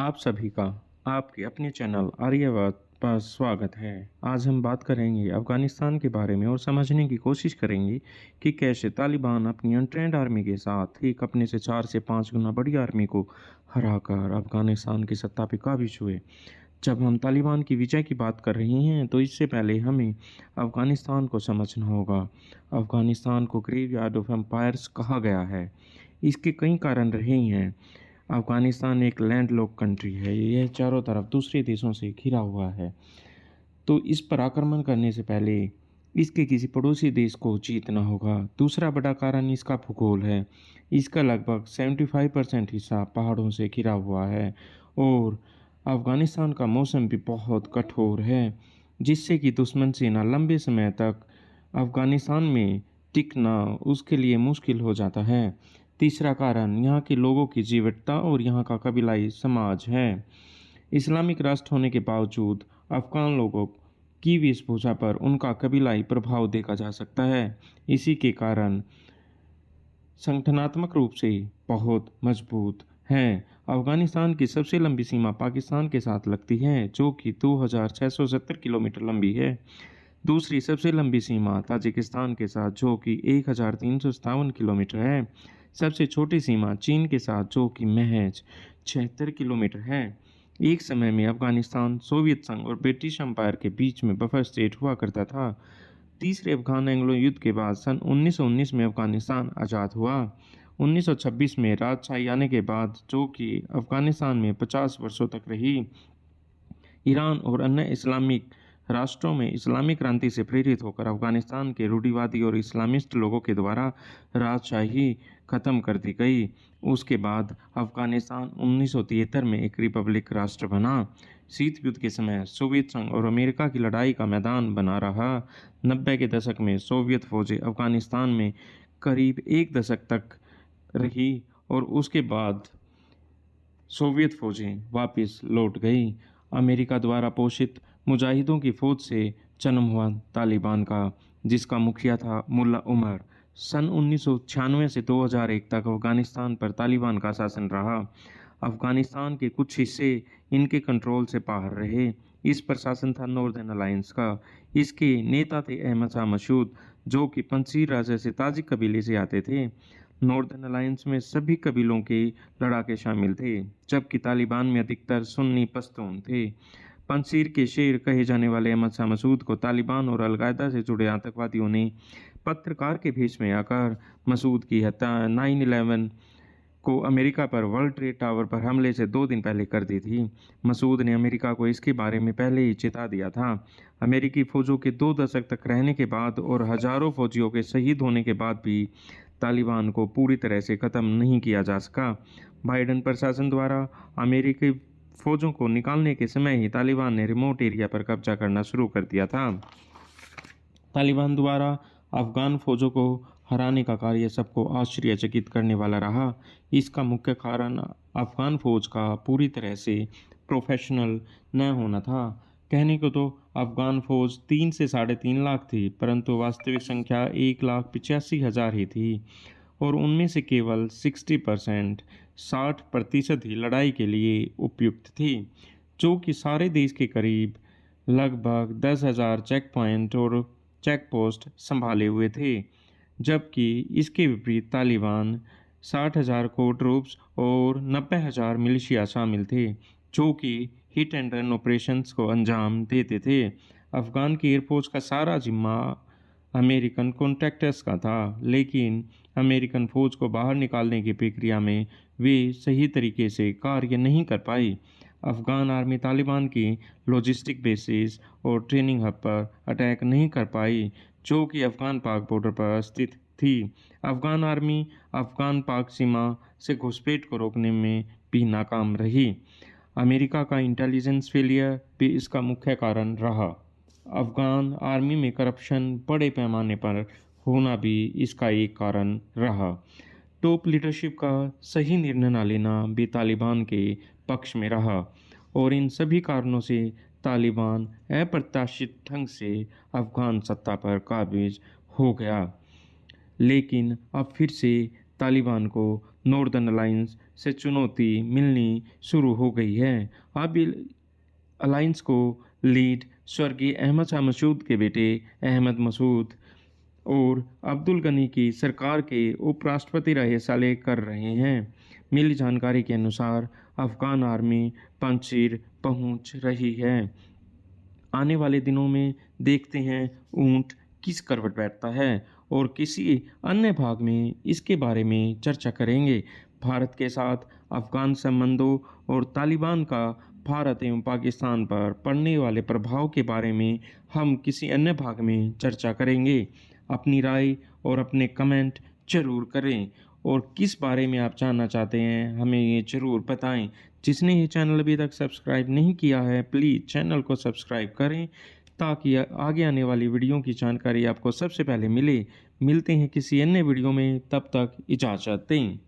आप सभी का आपके अपने चैनल आर्यवाद पर स्वागत है। आज हम बात करेंगे अफ़गानिस्तान के बारे में और समझने की कोशिश करेंगे कि कैसे तालिबान अपनी अनट्रेंड आर्मी के साथ एक अपने से 4 से 5 गुना बड़ी आर्मी को हराकर अफ़गानिस्तान की सत्ता पर काबिज हुए। जब हम तालिबान की विजय की बात कर रहे हैं तो इससे पहले हमें अफ़गानिस्तान को समझना होगा। अफ़गानिस्तान को ग्रेवयार्ड ऑफ एम्पायर्स कहा गया है। इसके कई कारण रहे हैं। अफ़गानिस्तान एक लैंडलॉक्ड कंट्री है। यह चारों तरफ दूसरे देशों से घिरा हुआ है, तो इस पर आक्रमण करने से पहले इसके किसी पड़ोसी देश को जीतना होगा। दूसरा बड़ा कारण इसका भूगोल है। इसका लगभग 75% हिस्सा पहाड़ों से घिरा हुआ है और अफ़गानिस्तान का मौसम भी बहुत कठोर है, जिससे कि दुश्मन सेना लंबे समय तक अफ़गानिस्तान में टिकना उसके लिए मुश्किल हो जाता है। तीसरा कारण यहाँ के लोगों की जीवटता और यहाँ का कबीलाई समाज है। इस्लामिक राष्ट्र होने के बावजूद अफ़गान लोगों की वेशभूषा पर उनका कबीलाई प्रभाव देखा जा सकता है। इसी के कारण संगठनात्मक रूप से बहुत मजबूत हैं। अफ़गानिस्तान की सबसे लंबी सीमा पाकिस्तान के साथ लगती है, जो कि 2670 किलोमीटर लंबी है। दूसरी सबसे लंबी सीमा ताजिकिस्तान के साथ, जो कि 1357 किलोमीटर है। सबसे छोटी सीमा चीन के साथ, जो कि महज 76 किलोमीटर है। एक समय में अफ़गानिस्तान सोवियत संघ और ब्रिटिश एम्पायर के बीच में बफर स्टेट हुआ करता था। तीसरे अफ़गान एंग्लो युद्ध के बाद सन 1919 में अफ़गानिस्तान आज़ाद हुआ। 1926 में राजशाही आने के बाद, जो कि अफ़गानिस्तान में 50 वर्षों तक रही, ईरान और अन्य इस्लामिक राष्ट्रों में इस्लामी क्रांति से प्रेरित होकर अफ़गानिस्तान के रूढ़िवादी और इस्लामिस्ट लोगों के द्वारा राजशाही खत्म कर दी गई। उसके बाद अफ़गानिस्तान 1973 में एक रिपब्लिक राष्ट्र बना। शीत युद्ध के समय सोवियत संघ और अमेरिका की लड़ाई का मैदान बना रहा। 90 के दशक में सोवियत फौजें अफ़गानिस्तान में करीब एक दशक तक रही और उसके बाद सोवियत फौजें वापस लौट गई। अमेरिका द्वारा पोषित मुजाहिदों की फौज से जन्म हुआ तालिबान का, जिसका मुखिया था मुल्ला उमर। सन 1996 से 2001 तक अफ़गानिस्तान पर तालिबान का शासन रहा। अफ़गानिस्तान के कुछ हिस्से इनके कंट्रोल से बाहर रहे। इस पर शासन था नॉर्दर्न अलायंस का। इसके नेता थे अहमद शाह मसूद, जो कि पंसीर राजा से ताजिक कबीले से आते थे। नॉर्दर्न अलायंस में सभी कबीलों के लड़ाके शामिल थे, जबकि तालिबान में अधिकतर सुन्नी पश्तून थे। पंसीर के शेर कहे जाने वाले अहमद शाह मसूद को तालिबान और अलकायदा से जुड़े आतंकवादियों ने पत्रकार के भेष में आकर मसूद की हत्या 9/11 को अमेरिका पर वर्ल्ड ट्रेड टावर पर हमले से 2 दिन पहले कर दी थी। मसूद ने अमेरिका को इसके बारे में पहले ही चेता दिया था। अमेरिकी फौजों के 2 दशक तक रहने के बाद और हजारों फौजियों के शहीद होने के बाद भी तालिबान को पूरी तरह से ख़त्म नहीं किया जा सका। बाइडेन प्रशासन द्वारा अमेरिकी फौजों को निकालने के समय ही तालिबान ने रिमोट एरिया पर कब्जा करना शुरू कर दिया था। तालिबान द्वारा अफ़गान फौजों को हराने का कार्य सबको आश्चर्यचकित करने वाला रहा। इसका मुख्य कारण अफ़गान फौज का पूरी तरह से प्रोफेशनल न होना था। कहने को तो अफ़गान फौज 3 से 3.5 लाख थी, परंतु वास्तविक संख्या 1,85,000 ही थी और उनमें से केवल 60% ही लड़ाई के लिए उपयुक्त थी, जो कि सारे देश के करीब लगभग 10,000 चेक पॉइंट और चेक पोस्ट संभाले हुए थे। जबकि इसके विपरीत तालिबान 60,000 कोर ट्रूप्स और 90,000 मिलिशिया शामिल थे, जो कि हिट एंड रन ऑपरेशंस को अंजाम देते थे। अफ़गान की एयरफोर्स का सारा जिम्मा अमेरिकन कॉन्ट्रैक्टर्स का था, लेकिन अमेरिकन फ़ौज को बाहर निकालने की प्रक्रिया में वे सही तरीके से कार्य नहीं कर पाई। अफ़गान आर्मी तालिबान की लॉजिस्टिक बेसिस और ट्रेनिंग हब पर अटैक नहीं कर पाई, जो कि अफ़गान पाक बॉर्डर पर स्थित थी। अफ़गान आर्मी अफ़गान पाक सीमा से घुसपैठ को रोकने में भी नाकाम रही। अमेरिका का इंटेलिजेंस फेलियर भी इसका मुख्य कारण रहा। अफ़गान आर्मी में करप्शन बड़े पैमाने पर होना भी इसका एक कारण रहा। टॉप लीडरशिप का सही निर्णय न लेना भी तालिबान के पक्ष में रहा और इन सभी कारणों से तालिबान अप्रत्याशित ढंग से अफ़गान सत्ता पर काबिज हो गया। लेकिन अब फिर से तालिबान को नॉर्दर्न अलायंस से चुनौती मिलनी शुरू हो गई है। अब अलायंस को लीड स्वर्गीय अहमद शाह मसूद के बेटे अहमद मसूद और अब्दुल गनी की सरकार के उपराष्ट्रपति रहे साले कर रहे हैं। मिली जानकारी के अनुसार अफगान आर्मी पंजशीर पहुंच रही है। आने वाले दिनों में देखते हैं ऊंट किस करवट बैठता है और किसी अन्य भाग में इसके बारे में चर्चा करेंगे। भारत के साथ अफगान संबंधों और तालिबान का भारत एवं पाकिस्तान पर पड़ने वाले प्रभाव के बारे में हम किसी अन्य भाग में चर्चा करेंगे। अपनी राय और अपने कमेंट जरूर करें और किस बारे में आप जानना चाहते हैं हमें ये ज़रूर बताएं। जिसने ये चैनल अभी तक सब्सक्राइब नहीं किया है प्लीज़ चैनल को सब्सक्राइब करें ताकि आगे आने वाली वीडियो की जानकारी आपको सबसे पहले मिले। मिलते हैं किसी अन्य वीडियो में, तब तक इजाज़त दें।